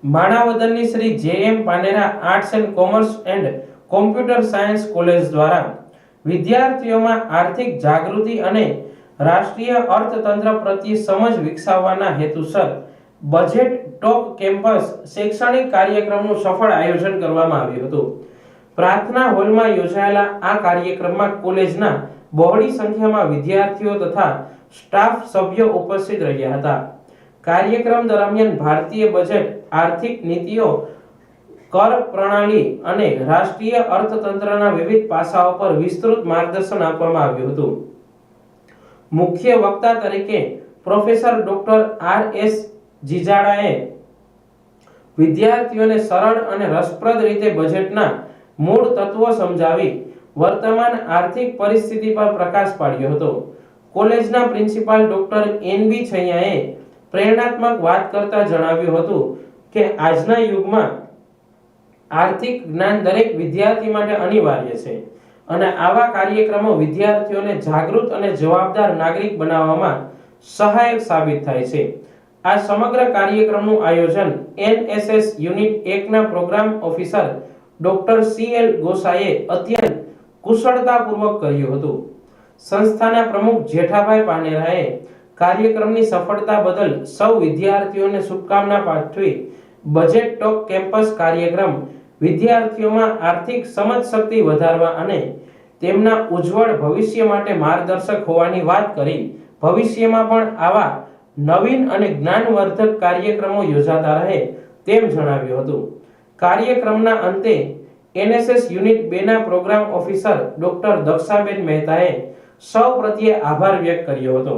માણાવદરની Shri J M. Panera arts and commerce and computer science college દ્વારા વિદ્યાર્થીઓમાં આર્થિક જાગૃતિ અને રાષ્ટ્રીય અર્થતંત્ર પ્રત્યે સમજ વિકસાવવાના હેતુસર બજેટ ટોક કેમ્પસ શૈક્ષણિક કાર્યક્રમનું સફળ આયોજન કરવામાં આવ્યું હતું। પ્રાર્થના હોલમાં યોજાયેલા આ કાર્યક્રમમાં કોલેજના બહોળી સંખ્યામાં વિદ્યાર્થીઓ તથા સ્ટાફ સભ્યો ઉપસ્થિત રહ્યા હતા। કાર્યક્રમ દરમિયાન ભારતીય બજેટ, આર્થિક નીતિઓ, કર પ્રણાલી અને રાષ્ટ્રીય અર્થતંત્રના વિવિધ પાસાઓ પર વિસ્તૃત માર્ગદર્શન આપવામાં આવ્યું હતું। મુખ્ય વક્તા તરીકે પ્રોફેસર ડોક્ટર આર.એસ. જીજાડાએ વિદ્યાર્થીઓને સરળ અને રસપ્રદ રીતે બજેટના મૂળ તત્વો સમજાવી વર્તમાન આર્થિક પરિસ્થિતિ પર પ્રકાશ પાડ્યો હતો। કોલેજના પ્રિન્સિપાલ ડોક્ટર એન.બી. છૈયાએ પ્રેરણાત્મક વાત કરતા જણાવ્યું હતું કે આજના યુગમાં આર્થિક જ્ઞાન દરેક વિદ્યાર્થી માટે અનિવાર્ય છે અને આવા કાર્યક્રમો વિદ્યાર્થીઓને જાગૃત અને જવાબદાર નાગરિક બનાવવામાં સહાયક સાબિત થાય છે। આ સમગ્ર કાર્યક્રમનું આયોજન એનએસએસ યુનિટ 1 ના પ્રોગ્રામ ઓફિસર ડોક્ટર સી.એલ. ગોસાઈએ અત્યંત કુશળતાપૂર્વક કર્યું હતું। સંસ્થાના પ્રમુખ જેઠાભાઈ પાનેરાએ કાર્યક્રમની સફળતા બદલ સૌ વિદ્યાર્થીઓને શુભકામના પાઠવી બજેટ ટોક કેમ્પસ કાર્યક્રમ વિદ્યાર્થીઓમાં આર્થિક સમજ શક્તિ વધારવા અને તેમના ઉજ્જવળ ભવિષ્ય માટે માર્ગદર્શક હોવાની વાત કરી ભવિષ્યમાં પણ આવા નવીન અને જ્ઞાનવર્ધક કાર્યક્રમો યોજાતા રહે તેમ જણાવ્યું હતું। કાર્યક્રમના અંતે એનએસએસ યુનિટ 2 ના પ્રોગ્રામ ઓફિસર ડોક્ટર દક્ષાબેન મહેતાએ સૌ પ્રત્યે આભાર વ્યક્ત કર્યો હતો।